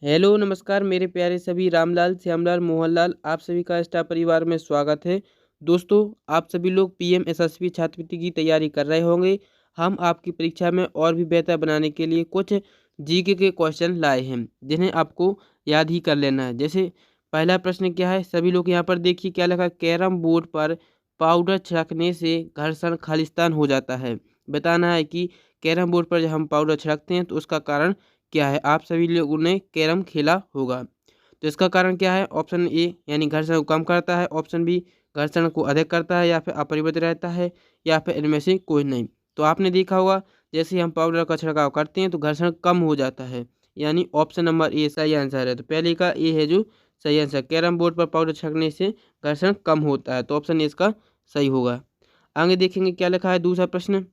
Hello नमस्कार मेरे प्यारे सभी रामलाल श्यामलाल मोहनलाल आप सभी का स्टार परिवार में स्वागत है। दोस्तों आप सभी लोग पीएम एसएसबी छात्रवृत्ति की तैयारी कर रहे होंगे। हम आपकी परीक्षा में और भी बेहतर बनाने के लिए कुछ जीके के क्वेश्चन लाए हैं जिन्हें आपको याद ही कर लेना है। जैसे पहला प्रश्न क्या है, सभी लोग यहाँ पर देखिए क्या लिखा है, कैरम बोर्ड पर पाउडर छिड़कने से घर्षण खालिस्तान हो जाता है। बताना है कि कैरम बोर्ड पर जब हम पाउडर छिड़कते हैं तो उसका कारण क्या है। आप सभी लोगों ने कैरम खेला होगा तो इसका कारण क्या है। ऑप्शन ए यानी घर्षण को कम करता है, ऑप्शन बी घर्षण को अधिक करता है, या फिर अपरिवर्तित रहता है, या फिर इनमें से कोई नहीं। तो आपने देखा होगा जैसे हम पाउडर का छिड़काव करते हैं तो घर्षण कम हो जाता है, यानी ऑप्शन नंबर ए सही आंसर है। तो पहले का ए है जो सही आंसर, कैरम बोर्ड पर पाउडर छिड़कने से घर्षण कम होता है, तो ऑप्शन ए इसका सही होगा। आगे देखेंगे क्या लिखा है दूसरा प्रश्न,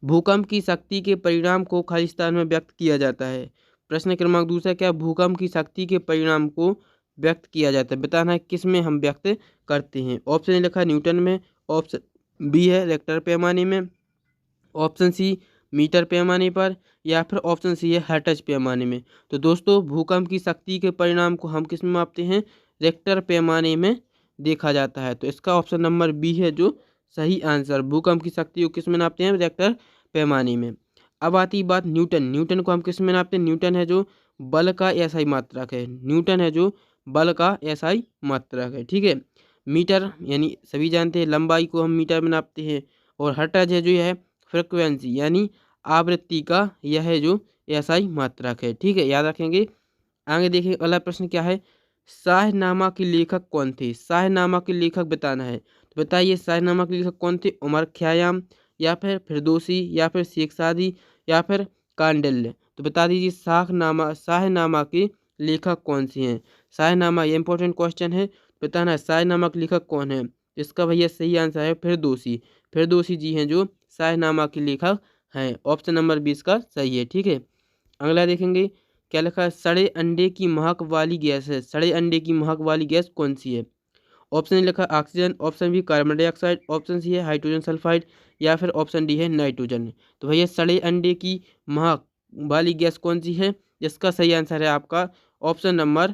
भूकंप की शक्ति के परिणाम को खालिस्तान में व्यक्त किया जाता है। प्रश्न क्रमांक दूसरा क्या, भूकंप की शक्ति के परिणाम को व्यक्त किया जाता है। बताना है किस में हम व्यक्त करते हैं। ऑप्शन ए लिखा है न्यूटन में, ऑप्शन बी है रिक्टर पैमाने में, ऑप्शन सी मीटर पैमाने पर, या फिर ऑप्शन सी है हर्ट्ज पैमाने में। तो दोस्तों भूकंप की शक्ति के परिणाम को हम किस में मापते हैं, रिक्टर पैमाने में देखा जाता है। तो इसका ऑप्शन नंबर बी है जो सही आंसर, भूकंप की शक्ति को किस में नापते हैं, रिक्टर पैमाने में। अब आती बात न्यूटन, न्यूटन को हम किस में नापते हैं, न्यूटन है जो बल का एसआई मात्रक है, न्यूटन है जो बल का एसआई मात्रक है, ठीक है। मीटर यानी सभी जानते हैं लंबाई को हम मीटर में नापते हैं, और हर्ट्ज है जो है फ्रिक्वेंसी यानी आवृत्ति का यह है जो एसआई मात्रक है, ठीक है, याद रखेंगे। आगे देखिए अगला प्रश्न क्या है, शाहनामा के लेखक कौन थे। शाहनामा के लेखक बताना है, तो बताइए शाहनामा के लेखक कौन थे, उमर खयाम, या फिर फिरदौसी, या फिर शेख सादी, या फिर कांडिल्य। तो बता दीजिए शाहनामा के लेखक कौन से हैं। शाहनामा ये इंपॉर्टेंट क्वेश्चन है, बताना है शाहनामा के लेखक कौन है। इसका भैया सही आंसर है फिरदौसी, फिरदौसी जी हैं जो शाहनामा के लेखक हैं। ऑप्शन नंबर 20 का सही है, ठीक है। अगला देखेंगे क्या लिखा है, सड़े अंडे की महक वाली गैस है, सड़े अंडे की महक वाली गैस कौन सी है। ऑप्शन ए लिखा oxygen, option B carbon dioxide, option C है हाइड्रोजन सल्फाइड, या फिर ऑप्शन डी है नाइट्रोजन। तो भैया सड़े अंडे की महक वाली गैस कौन सी है, जिसका सही आंसर है आपका ऑप्शन नंबर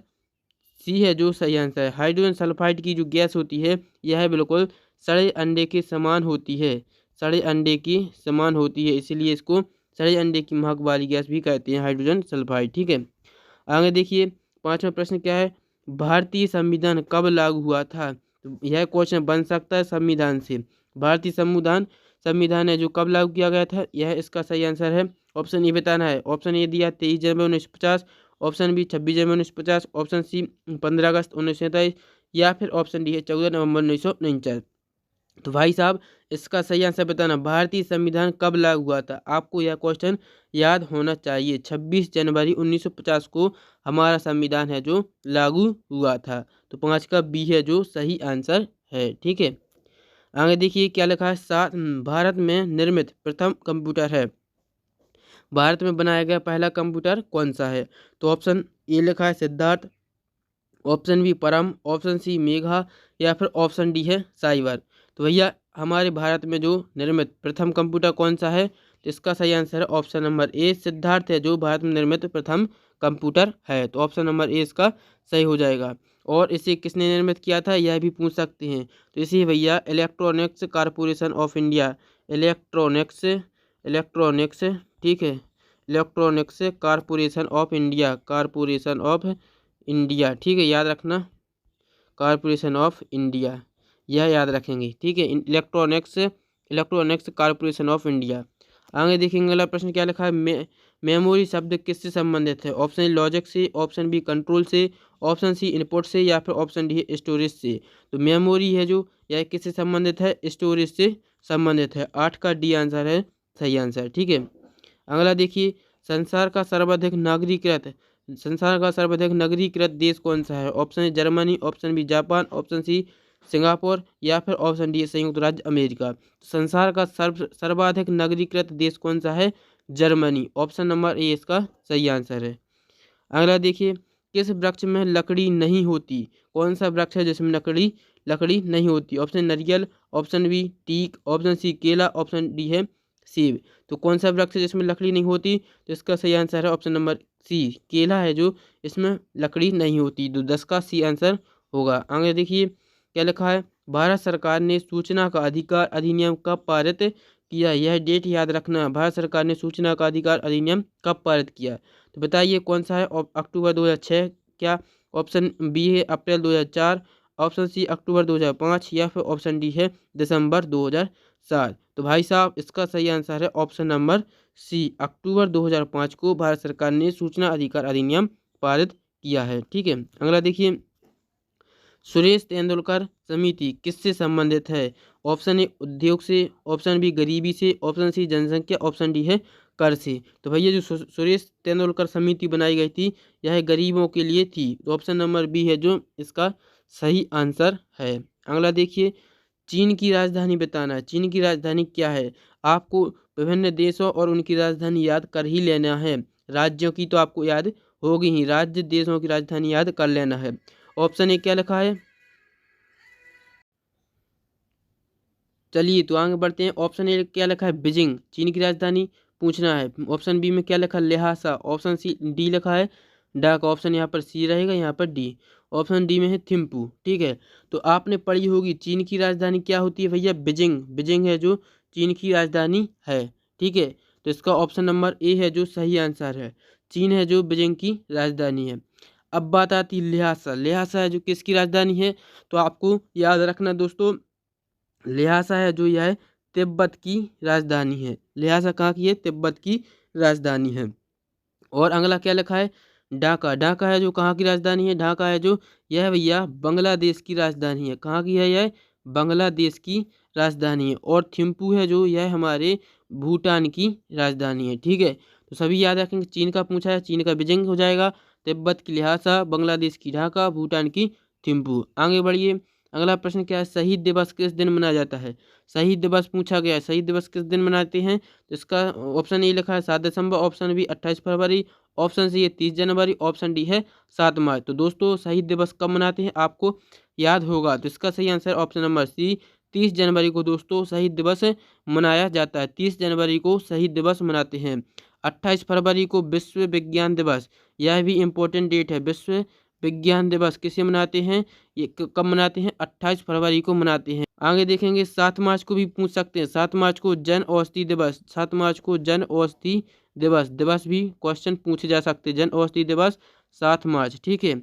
सी है जो सही आंसर है। हाइड्रोजन सल्फाइड की जो गैस होती है यह बिल्कुल सड़े अंडे के समान होती है, सड़े अंडे की समान होती है, इसीलिए इसको सड़े अंडे की महक वाली गैस भी कहते हैं हाइड्रोजन सल्फाइड, ठीक है। आगे देखिए पांचवा प्रश्न क्या है, भारतीय संविधान कब लागू हुआ था। तो यह क्वेश्चन बन सकता है संविधान से। भारतीय संविधान संविधान है जो कब लागू किया गया था, यह इसका सही आंसर है। ऑप्शन ए बताना है, ऑप्शन ए दिया 23 जनवरी 1950, ऑप्शन बी 26 जनवरी 1950, ऑप्शन सी 15 अगस्त 1947, या फिर ऑप्शन डी है 14 नवंबर 1949। तो भाई साहब इसका सही आंसर बताना, भारतीय संविधान कब लागू हुआ था। आपको यह क्वेश्चन याद होना चाहिए। 26 जनवरी 1950 को हमारा संविधान है जो लागू हुआ था। तो 5 का बी है जो सही आंसर है, ठीक है। आगे देखिए क्या लिखा है, भारत में निर्मित प्रथम कंप्यूटर है। भारत में बनाया गया पहला कंप्यूटर कौन सा है। तो ऑप्शन ए लिखा है सिद्धार्थ, ऑप्शन बी परम, ऑप्शन सी मेघा, या फिर ऑप्शन डी है साइबर। तो भैया हमारे भारत में जो निर्मित प्रथम कंप्यूटर कौन सा है, तो इसका सही आंसर है ऑप्शन नंबर ए सिद्धार्थ है जो भारत में निर्मित प्रथम कंप्यूटर है। तो ऑप्शन नंबर ए इसका सही हो जाएगा। और इसे किसने निर्मित किया था यह भी पूछ सकते हैं, तो इसे भैया electronics corporation of India, electronics electronics ठीक है, electronics corporation of India, corporation of India, ठीक है, याद रखना कारपोरेशन ऑफ इंडिया, यह याद रखेंगे, ठीक है। Electronics electronics corporation of India. आगे देखेंगे अगला प्रश्न क्या लिखा है, मेमोरी शब्द किससे संबंधित है। ऑप्शन ए लॉजिक से, ऑप्शन बी कंट्रोल से, ऑप्शन सी इनपुट से, या फिर ऑप्शन डी है स्टोरेज से। तो मेमोरी है जो यह किससे संबंधित है, स्टोरेज से संबंधित है। 8 का डी आंसर है सही आंसर, ठीक है। अगला देखिए, संसार का सर्वाधिक नागरीकृत संसार का सर्वाधिक नगरीकृत देश कौन सा है। Option A Germany, option B Japan, option C Singapore, या फिर ऑप्शन डी संयुक्त राज्य अमेरिका। संसार का सर्वाधिक नगरीकृत देश कौन सा है, जर्मनी। ऑप्शन नंबर ए इसका सही आंसर है। अगला देखिए, किस वृक्ष में लकड़ी नहीं होती, कौन सा वृक्ष है जिसमें लकड़ी लकड़ी नहीं होती। ऑप्शन नारियल, option B teak, option C केला, ऑप्शन डी है सेब। तो कौन सा वृक्ष है जिसमें लकड़ी नहीं होती? तो इसका सही आंसर है ऑप्शन नंबर सी, केला है जो इसमें लकड़ी नहीं होती। तो 10 का सी आंसर होगा। आगे देखिए क्या लिखा है, भारत सरकार ने सूचना का अधिकार अधिनियम कब पारित किया? यह डेट याद रखना, भारत सरकार ने सूचना का अधिकार अधिनियम कब पारित किया? तो बताइए कौन सा है? अक्टूबर 2006 क्या? ऑप्शन बी है अप्रैल 2004, ऑप्शन सी अक्टूबर 2005 या फिर ऑप्शन डी है दिसंबर 2007। तो भाई साहब इसका सही आंसर है ऑप्शन नंबर सी, अक्टूबर 2005 को भारत सरकार ने सूचना अधिकार अधिनियम पारित किया है। ठीक है, अगला देखिए, सुरेश तेंदुलकर समिति किससे संबंधित है? ऑप्शन ए उद्योग से, ऑप्शन बी गरीबी से, ऑप्शन सी जनसंख्या, ऑप्शन डी है कर से। तो भैया जो सुरेश तेंदुलकर समिति बनाई गई थी यह गरीबों के लिए थी। तो ऑप्शन नंबर बी है जो इसका सही आंसर है। अगला देखिए, चीन की राजधानी बताना है। चीन की राजधानी क्या है? आपको विभिन्न देशों और उनकी राजधानी याद कर ही लेना है। राज्यों की तो आपको याद होगी ही, राज्य देशों की राजधानी याद कर लेना है। ऑप्शन ए क्या लिखा है? चलिए तो आगे बढ़ते हैं। ऑप्शन ए क्या लिखा है? बीजिंग चीन की राजधानी पूछना है। ऑप्शन बी में क्या लिखा है? ल्हासा। ऑप्शन सी डी लिखा है ढाका। ऑप्शन यहाँ पर सी रहेगा, यहाँ पर डी। ऑप्शन डी में है थिम्पू। ठीक है, तो आपने पढ़ी होगी चीन की राजधानी क्या होती है भैया? बीजिंग। बीजिंग है जो चीन की राजधानी है। ठीक है, तो इसका ऑप्शन नंबर ए है जो सही आंसर है। चीन है जो बीजिंग की राजधानी है। अब बात आती है ल्हासा। ल्हासा है जो किसकी राजधानी है? तो आपको याद रखना दोस्तों, ल्हासा है जो यह तिब्बत की राजधानी है। ल्हासा कहाँ की है? तिब्बत की राजधानी है। और अगला क्या लिखा है? ढाका। ढाका है जो कहाँ की राजधानी है? ढाका है जो यह भैया बांग्लादेश की राजधानी है। कहाँ की है यह? बांग्लादेश की राजधानी है। और थिम्पू है जो यह हमारे भूटान की राजधानी है। ठीक है, तो सभी याद रखेंगे। चीन का पूछा है, चीन का बीजिंग हो जाएगा, तिब्बत की ल्हासा, बांग्लादेश की ढाका, भूटान की थिम्पू। आगे बढ़िए, अगला प्रश्न क्या है? शहीद दिवस किस दिन मनाया जाता है? शहीद दिवस पूछा गया है, शहीद दिवस किस दिन मनाते हैं? तो इसका ऑप्शन ए लिखा है 7 दिसंबर, ऑप्शन बी 28 फरवरी, ऑप्शन सी है 30 जनवरी, ऑप्शन डी है 7 मार्च। तो दोस्तों शहीद दिवस कब मनाते हैं आपको याद होगा। तो इसका सही आंसर ऑप्शन नंबर सी 30 जनवरी को दोस्तों शहीद दिवस मनाया जाता है। 30 जनवरी को शहीद दिवस मनाते हैं। 28 फरवरी को विश्व विज्ञान दिवस, यह भी इम्पोर्टेंट डेट है। विश्व विज्ञान दिवस किसे मनाते हैं? ये कब मनाते हैं? 28 फरवरी को मनाते हैं। आगे देखेंगे 7 मार्च को भी पूछ सकते हैं। 7 मार्च को जन औषधि दिवस, 7 मार्च को जन औषधि दिवस भी क्वेश्चन पूछे जा सकते हैं। जन औषधि दिवस 7 मार्च। ठीक है,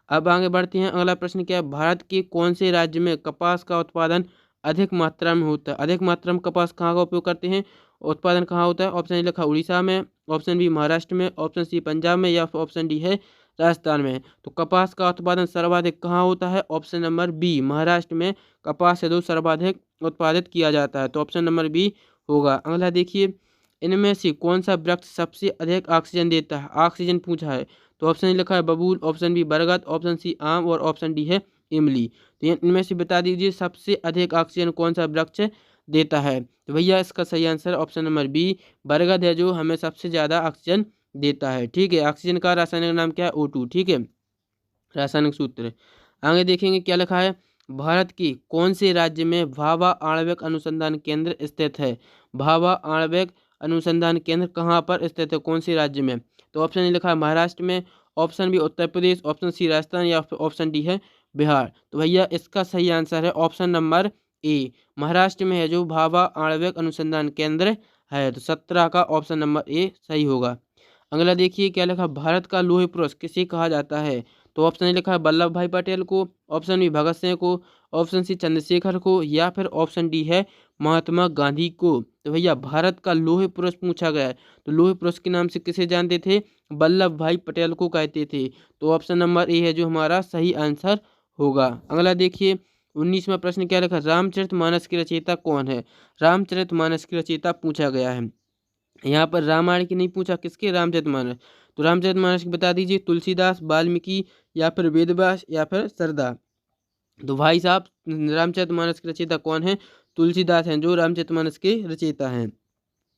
अब आगे बढ़ते हैं। अगला प्रश्न क्या है? भारत के कौन से राज्य में कपास का उत्पादन अधिक मात्रा में होता है? अधिक मात्रा में कपास कहाँ का उपयोग करते हैं? उत्पादन कहाँ होता है? ऑप्शन ए लिखा उड़ीसा में, ऑप्शन बी महाराष्ट्र में, ऑप्शन सी पंजाब में या फिर ऑप्शन डी है राजस्थान में। तो कपास का उत्पादन सर्वाधिक कहाँ होता है? ऑप्शन नंबर बी महाराष्ट्र में कपास से सर्वाधिक उत्पादित किया जाता है। तो ऑप्शन नंबर बी होगा। अगला देखिए, इनमें से कौन सा वृक्ष सबसे अधिक ऑक्सीजन देता है? ऑक्सीजन पूछा है, तो ऑप्शन लिखा है बबूल, ऑप्शन बी बरगद, ऑप्शन सी आम और ऑप्शन डी है इमली। तो इनमें से बता दीजिए सबसे अधिक ऑक्सीजन कौन सा वृक्ष देता है? तो भैया इसका सही आंसर ऑप्शन नंबर बी बरगद है जो हमें सबसे ज़्यादा ऑक्सीजन देता है। ठीक है, ऑक्सीजन का रासायनिक नाम क्या है? O2। ठीक है, रासायनिक सूत्र। आगे देखेंगे क्या लिखा है? भारत के कौन से राज्य में भाभा आणविक अनुसंधान केंद्र स्थित है? भाभा आणविक अनुसंधान केंद्र कहाँ पर स्थित है? कौन से राज्य में? तो ऑप्शन ए लिखा है महाराष्ट्र में, option B Uttar Pradesh, option C Rajasthan या फिर ऑप्शन डी है बिहार। तो भैया इसका सही आंसर है ऑप्शन नंबर ए, महाराष्ट्र में है जो भाभा आणविक अनुसंधान केंद्र है। तो 17 का ऑप्शन नंबर ए सही होगा। अगला देखिए क्या लिखा? भारत का लौह पुरुष किसे कहा जाता है? तो ऑप्शन ए लिखा है वल्लभ भाई पटेल को, ऑप्शन बी भगत सिंह को, ऑप्शन सी चंद्रशेखर को या फिर ऑप्शन डी है महात्मा गांधी को। तो भैया भारत का लौह पुरुष पूछा गया है, तो लौह पुरुष के नाम से किसे जानते थे? वल्लभ भाई पटेल को कहते थे। तो ऑप्शन नंबर ए है जो हमारा सही आंसर होगा। अगला देखिए 19वां प्रश्न क्या लिखा? रामचरितमानस की रचयिता कौन है? रामचरितमानस की रचयिता पूछा गया है। यहाँ पर रामायण की नहीं पूछा, किसके? रामचरितमानस। तो रामचरितमानस की बता दीजिए तुलसीदास, वाल्मीकि या फिर वेदव्यास या फिर सरदा। तो भाई साहब रामचरितमानस के रचयिता कौन है? तुलसीदास हैं जो रामचरितमानस के रचयिता हैं।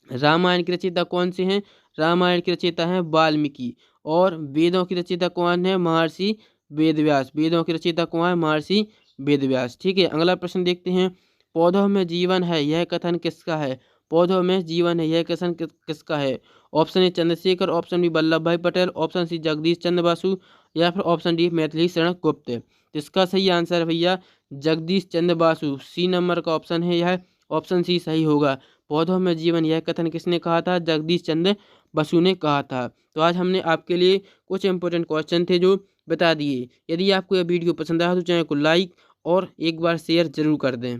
रामायण की रचयिता कौन से हैं? रामायण की रचयिता हैं वाल्मीकि। और वेदों की रचयिता कौन है? महर्षि वेदव्यास। वेदों की रचयिता कौन है? महर्षि वेदव्यास। ठीक है, अगला प्रश्न देखते हैं। पौधों में जीवन है यह कथन किसका है? पौधों में जीवन है, यह कथन किसका है? Option A Chandrashekhar, option B Vallabh Bhai Patel, option C Jagdish Chandra Basu या फिर ऑप्शन डी मैथिली शरण गुप्त। इसका सही आंसर है भैया जगदीश चंद्र बसु। सी नंबर का ऑप्शन है यह, ऑप्शन सी सही होगा। पौधों में जीवन यह कथन किसने कहा था? जगदीश चंद्र बसु ने कहा था। तो आज हमने आपके लिए कुछ इंपॉर्टेंट क्वेश्चन थे जो बता दिए। यदि आपको यह वीडियो पसंद आया तो चैनल को लाइक और एक बार शेयर जरूर कर दें।